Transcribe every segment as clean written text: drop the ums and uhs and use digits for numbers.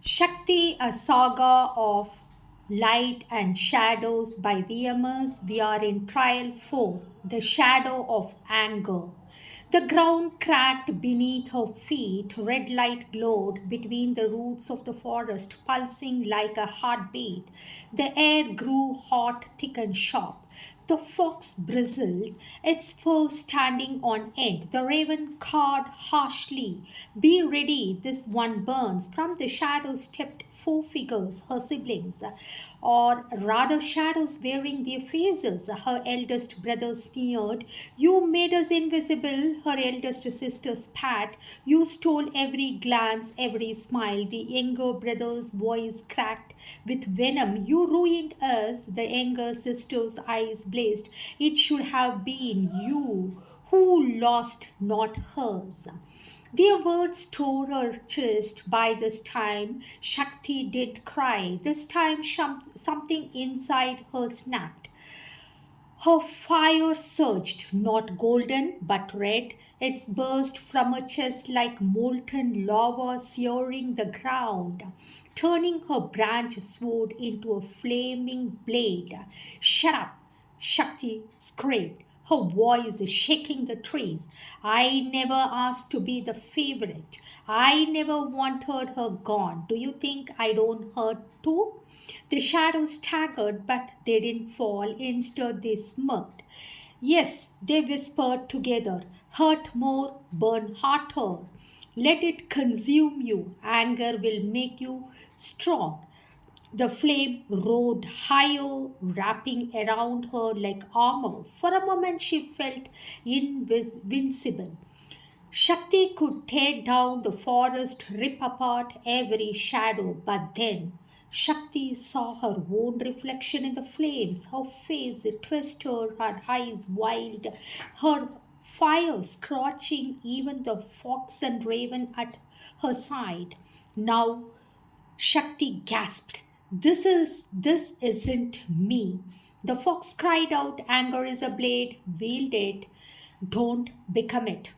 Shakthi, a saga of light and shadows by VMS. We are in trial 4, the shadow of anger. The ground cracked beneath her feet, red light glowed between the roots of the forest, pulsing like a heartbeat. The air grew hot, thick, and sharp. The fox bristled, its fur standing on end. The raven cawed harshly. Be ready, this one burns. From the shadows stepped four figures, her siblings, or rather shadows wearing their faces. Her eldest brother sneered, "You made us invisible." Her eldest sister spat, "You stole every glance, every smile." The younger brother's voice cracked with venom, "You ruined us." The younger sister's eyes blazed, "It should have been you who lost, not hers." Their words tore her chest. By this time, Shakti did cry. This time, something inside her snapped. Her fire surged, not golden but red. It burst from her chest like molten lava searing the ground, turning her branch sword into a flaming blade. "Shut up!" Shakti screamed, her voice shaking the trees. "I never asked to be the favorite. I never wanted her gone. Do you think I don't hurt too?" The shadows staggered, but they didn't fall. Instead, they smirked. "Yes," they whispered together. "Hurt more, burn hotter. Let it consume you. Anger will make you strong." The flame roared higher, wrapping around her like armor. For a moment, she felt invincible. Shakti could tear down the forest, rip apart every shadow, but then Shakti saw her own reflection in the flames. Her face twisted, her eyes wild, her fire scorching even the fox and raven at her side. Now Shakti gasped, This isn't me." The fox cried out, "Anger is a blade, wield it, don't become it."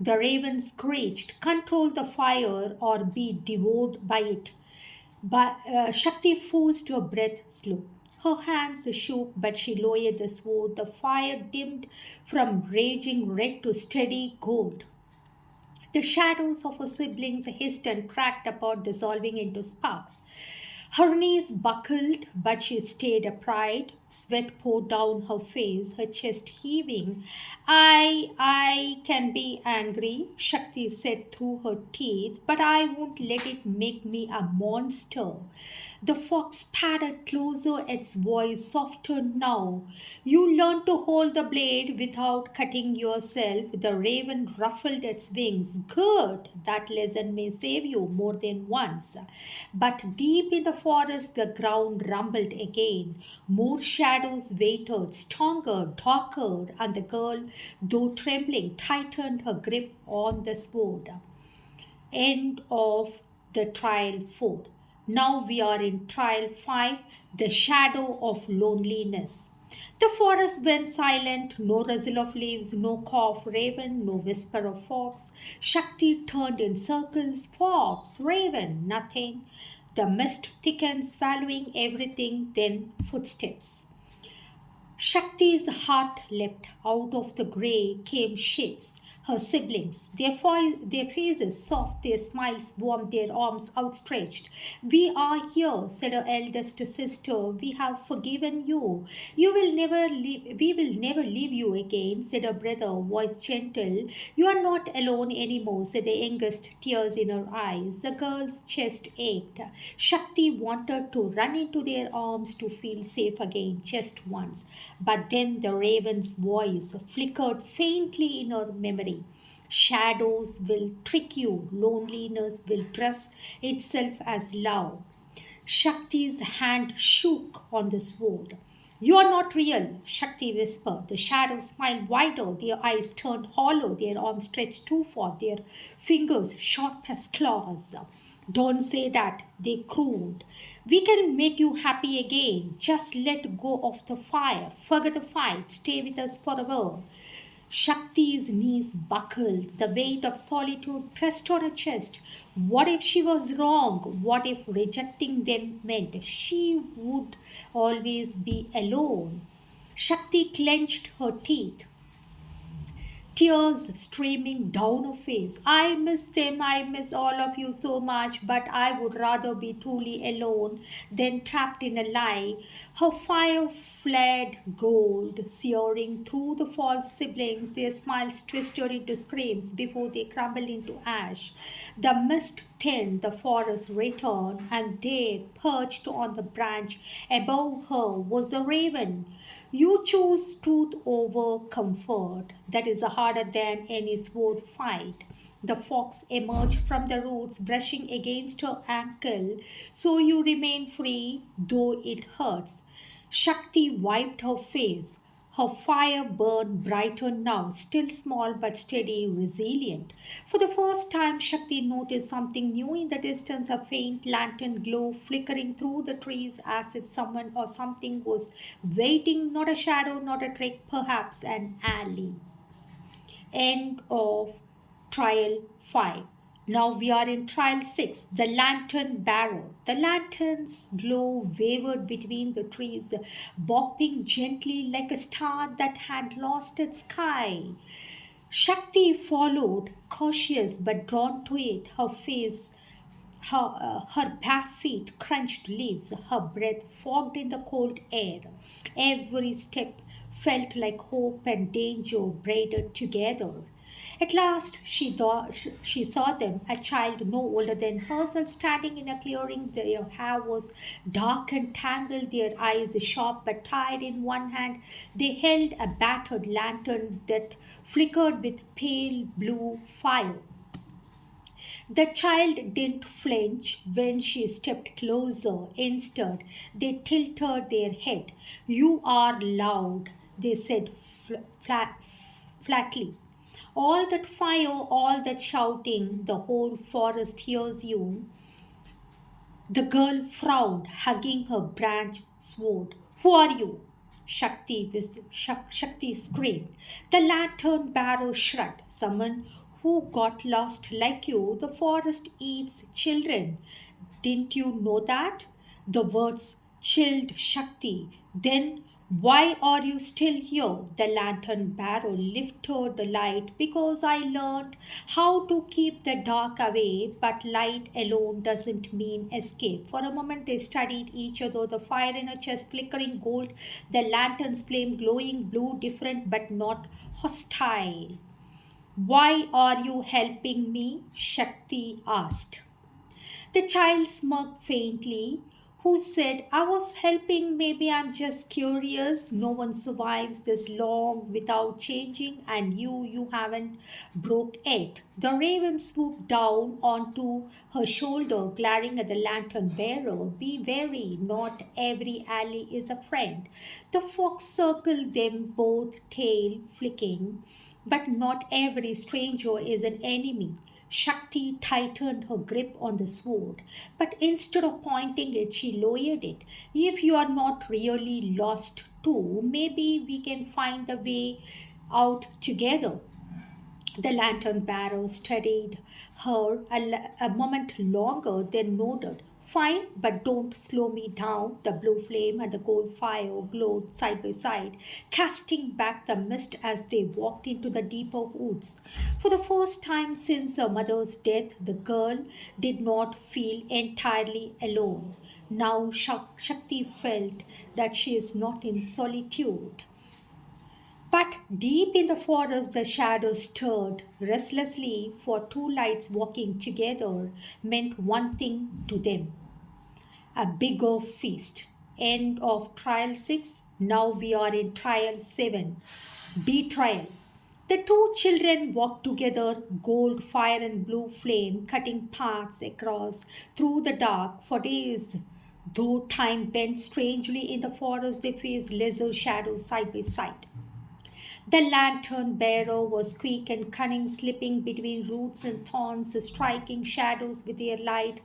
The raven screeched, "Control the fire or be devoured by it." But Shakti forced her breath slow. Her hands shook, but she lowered the sword. The fire dimmed from raging red to steady gold. The shadows of her siblings hissed and cracked apart, dissolving into sparks. Her knees buckled, but she stayed upright. Sweat poured down her face, her chest heaving. I can be angry," Shakti said through her teeth, "but I won't let it make me a monster." The fox padded closer, its voice softer now. "You learn to hold the blade without cutting yourself." The raven ruffled its wings. "Good, that lesson may save you more than once." But deep in the forest, the ground rumbled again. More shadows waited, stronger, darker, and the girl, though trembling, tightened her grip on the sword. End of the trial 4. Now we are in trial 5, the shadow of loneliness. The forest went silent, no rustle of leaves, no caw of raven, no whisper of fox. Shakti turned in circles, fox, raven, nothing. The mist thickened, swallowing everything, then footsteps. Shakti's heart leapt. Out of the grey came shapes, her siblings, their faces soft, their smiles warm, their arms outstretched. "We are here," said her eldest sister. "We have forgiven you. We will never leave you again," said her brother, voice gentle. "You are not alone anymore," said the youngest, tears in her eyes. The girl's chest ached. Shakti wanted to run into their arms to feel safe again, just once. But then the raven's voice flickered faintly in her memory. "Shadows will trick you. Loneliness will dress itself as love." Shakti's hand shook on the sword. "You are not real," Shakti whispered. The shadows smiled wider, their eyes turned hollow, their arms stretched too far, their fingers sharp as claws. "Don't say that," they crooned. "We can make you happy again. Just let go of the fire. Forget the fight. Stay with us forever." Shakti's knees buckled. The weight of solitude pressed on her chest. What if she was wrong? What if rejecting them meant she would always be alone? Shakti clenched her teeth, tears streaming down her face. I miss them, I miss all of you so much, but I would rather be truly alone than trapped in a lie. Her fire flared gold, searing through the false siblings, their smiles twisted into screams before they crumbled into ash. The mist thinned, the forest returned, and there, perched on the branch above her, was a raven. You choose truth over comfort. That is harder than any sword fight. The fox emerged from the roots, brushing against her ankle, so you remain free, though it hurts. Shakti wiped her face. Her fire burned brighter now, still small but steady, resilient. For the first time, Shakti noticed something new in the distance, a faint lantern glow flickering through the trees as if someone or something was waiting, not a shadow, not a trick, perhaps an alley. End of trial 5. Now we are in trial 6, the lantern barrel. The lantern's glow wavered between the trees, bobbing gently like a star that had lost its sky. Shakti followed, cautious but drawn to it, her face, her bare feet crunched leaves, her breath fogged in the cold air. Every step felt like hope and danger braided together. At last, she saw them, a child no older than herself, standing in a clearing. Their hair was dark and tangled, their eyes sharp but tired. In one hand, they held a battered lantern that flickered with pale blue fire. The child didn't flinch when she stepped closer. Instead, they tilted their head. You are loud, they said flatly. All that fire, all that shouting, the whole forest hears you. The girl frowned, hugging her branch sword. Who are you? Shakti screamed. The lantern bearer shrugged. Someone who got lost like you. The forest eats children. Didn't you know that? The words chilled Shakti. Then why are you still here? The lantern bearer lifted the light. Because I learned how to keep the dark away, but light alone doesn't mean escape. For a moment they studied each other, the fire in her chest flickering gold, the lantern's flame glowing blue, different but not hostile. Why are you helping me? Shakti asked. The child smirked faintly. Who said, I was helping, maybe I'm just curious. No one survives this long without changing, and you haven't broke it. The raven swooped down onto her shoulder, glaring at the lantern bearer. Be wary, not every ally is a friend. The fox circled them both, tail flicking, but not every stranger is an enemy. Shakti tightened her grip on the sword, but instead of pointing it, she lowered it. If you are not really lost too, maybe we can find the way out together. The lantern bearer studied her a moment longer, then nodded. Fine, but don't slow me down. The blue flame and the gold fire glowed side by side, casting back the mist as they walked into the deeper woods. For the first time since her mother's death, the girl did not feel entirely alone. Now Shakti felt that she is not in solitude. But deep in the forest, the shadows stirred restlessly, for two lights walking together meant one thing to them, a bigger feast. End of trial 6. Now we are in trial 7. Betrayal. The two children walked together, gold fire and blue flame cutting paths across through the dark for days. Though time bent strangely in the forest, they faced lesser shadows side by side. The lantern bearer was quick and cunning, slipping between roots and thorns, striking shadows with their light.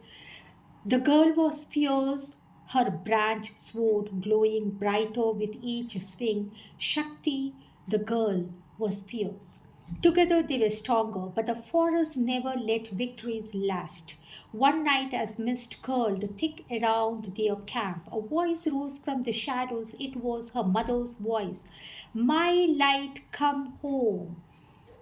The girl was fierce, her branch sword glowing brighter with each swing. Shakti, the girl, was fierce. Together they were stronger, but the forest never let victories last. One night, as mist curled thick around their camp, a voice rose from the shadows. It was her mother's voice. My light, come home.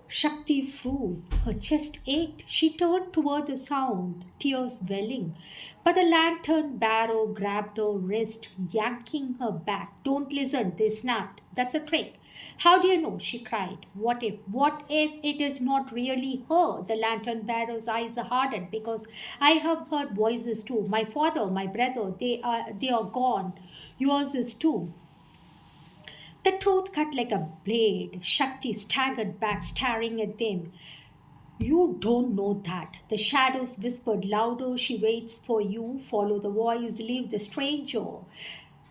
Shakti froze. Her chest ached. She turned toward the sound, tears welling. But the lantern barrow grabbed her wrist, yanking her back. Don't listen, they snapped. That's a trick. How do you know? She cried. What if? What if it is not really her? The lantern barrow's eyes hardened because I have heard voices too. My father, my brother, they are gone. Yours is too. The truth cut like a blade. Shakti staggered back, staring at them. You don't know that. The shadows whispered louder. She waits for you. Follow the voice. Leave the stranger.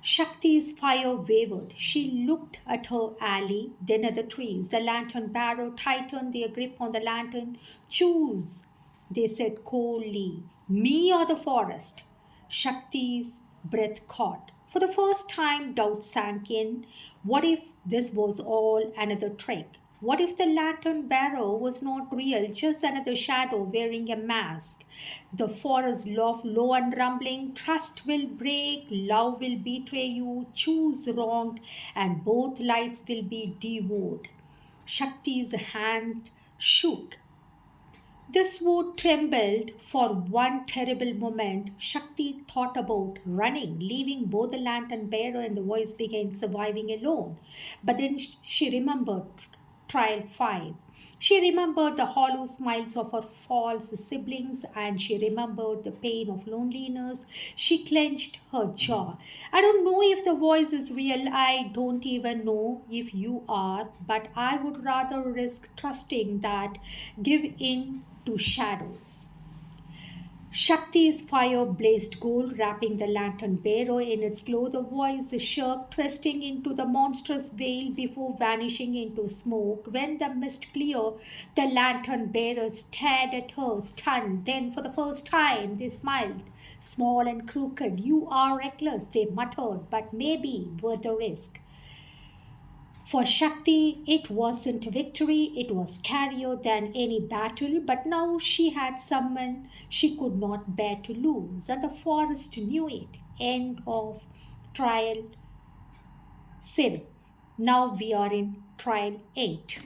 Shakti's fire wavered. She looked at her alley, then at the trees. The lantern barrow tightened their grip on the lantern. Choose, they said coldly. Me or the forest? Shakti's breath caught. For the first time, doubt sank in. What if this was all another trick? What if the lantern bearer was not real, just another shadow wearing a mask? The forest laughed low and rumbling. Trust will break, love will betray you, choose wrong, and both lights will be devoured. Shakti's hand shook. The sword trembled for one terrible moment. Shakti thought about running, leaving both the lantern bearer and the voice began surviving alone. But then she remembered trial 5. She remembered the hollow smiles of her false siblings and she remembered the pain of loneliness. She clenched her jaw. I don't know if the voice is real. I don't even know if you are, but I would rather risk trusting that give in to shadows. Shakti's fire blazed gold, wrapping the lantern bearer in its glow. The voice shook, twisting into the monstrous veil before vanishing into smoke. When the mist cleared, the lantern bearer stared at her, stunned. Then, for the first time, they smiled, small and crooked. You are reckless, they muttered, but maybe worth the risk. For Shakti, it wasn't victory, it was scarier than any battle, but now she had someone she could not bear to lose, and the forest knew it. End of trial 7. Now we are in trial 8.